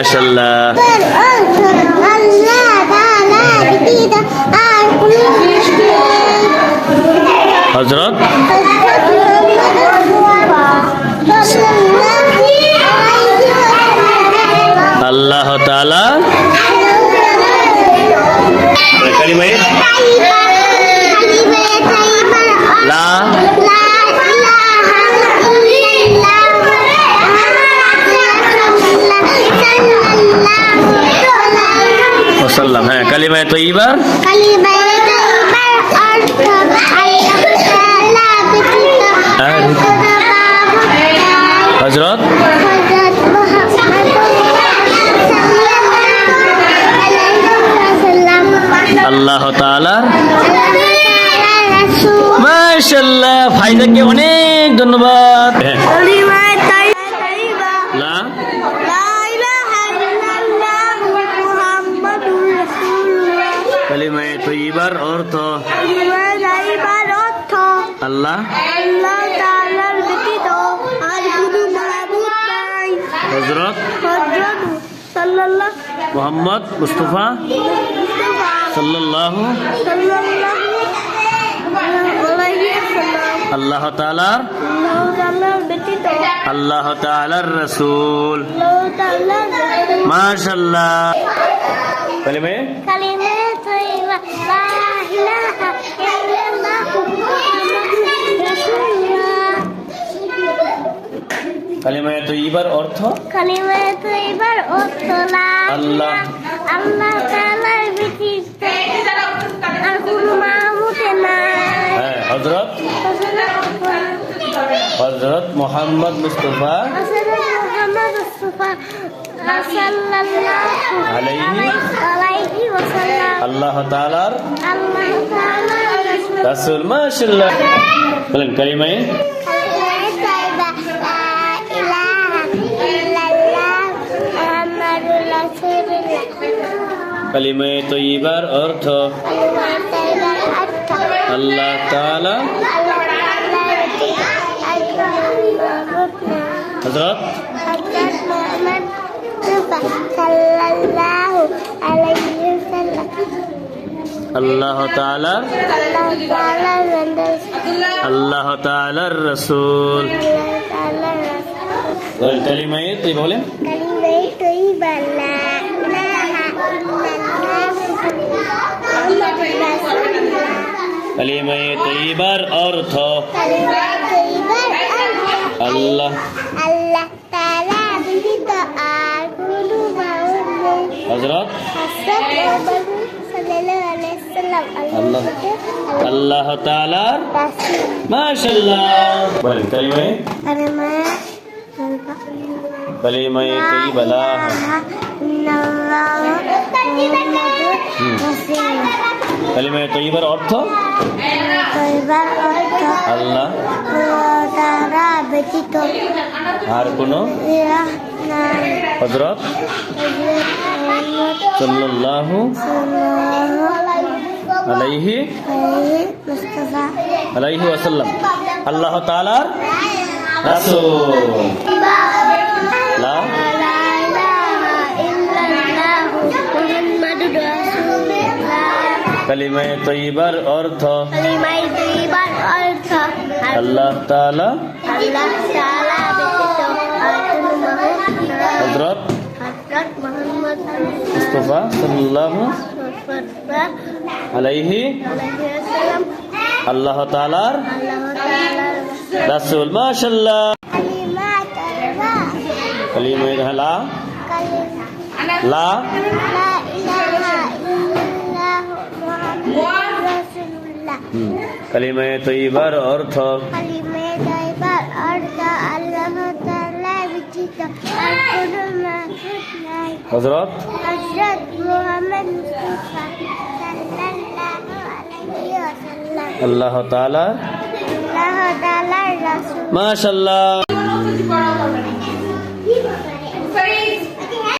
মাশাআল্লাহ। হযরত আল্লাহ তাআলা কালিমায়ে লা ওয়াসাল্লাম। হ্যাঁ, কালিমায়ে তয়্যিবা হযরত আল্লাহ তাআলা। মাশাআল্লাহ, ফাইজাকে অনেক ধন্যবাদ। কালিমায়ে তয়্যিবার অর্থ আল্লাহ তাআলার ব্যতীত আর কোনো মাবুদ নাই। হযরত মুহাম্মদ মুস্তাফা সাল্লাল্লাহু আল্লাহ তাআলার ব্যতীত আল্লাহ তাআলার রাসূল। মাশাআল্লাহ। কালিমায়ে তয়্যিবা লা ইলাহা ইল্লাল্লাহ মুহাম্মাদুর রাসূলুল্লাহ। কালিমায়ে তয়্যিবার অর্থ আল্লাহ তাআলার ব্যতীত আর কোনো মাবুদ নাই। হ্যাঁ, হযরত মুহাম্মদ মুস্তাফা সাল্লাল্লাহু আলাইহি ওয়াসাল্লাম আল্লাহ তাআলার রাসূল। মাশাআল্লাহ। বলেন কালিমায়ে কালিমায়ে তয়্যিবার অর্থ আল্লাহ তাআলা হযরত মুহাম্মদ সাল্লাল্লাহু আলাইহি ওয়াসাল্লাম আল্লাহ তাআলার রাসূল। কালিমায়ে তয়্যিবা বলেন কালিমায়ে তয়্যিবার অর্থ আল্লাহ তাআলা ব্যতীত আর কোনো মাবুদ নেই। হযরত আল্লাহ তাআলার রাসূল। মাশাআল্লাহ। বলেন কালিমায়ে তয়্যিবা লা কালিমায়ে তয়্যিবার অর্থ আল্লাহ তাআলা ব্যতীত আর কোনো হযরত সাল্লাল্লাহু আলাইহি ওয়াসাল্লাম আল্লাহ তাআলার রাসূল। লা কালিমায়ে তয়্যিবার অর্থ আল্লাহ তাআলা ব্যতীত হযরত মুহাম্মদ মুস্তাফা সাল্লাল্লাহু আলাইহি আল্লাহ তাআলার রাসূল। মাশাআল্লাহ। কালিমায়ে লা কালিমায়ে তয়্যিবার অর্থ আল্লাহ তাআলা ব্যতীত আর কোনো মাবুদ নাই। হযরত মুহাম্মদ মুস্তাফা সাল্লাল্লাহু আলাইহি ওয়াসাল্লাম আল্লাহ তাআলার রাসূল। মাশাআল্লাহ।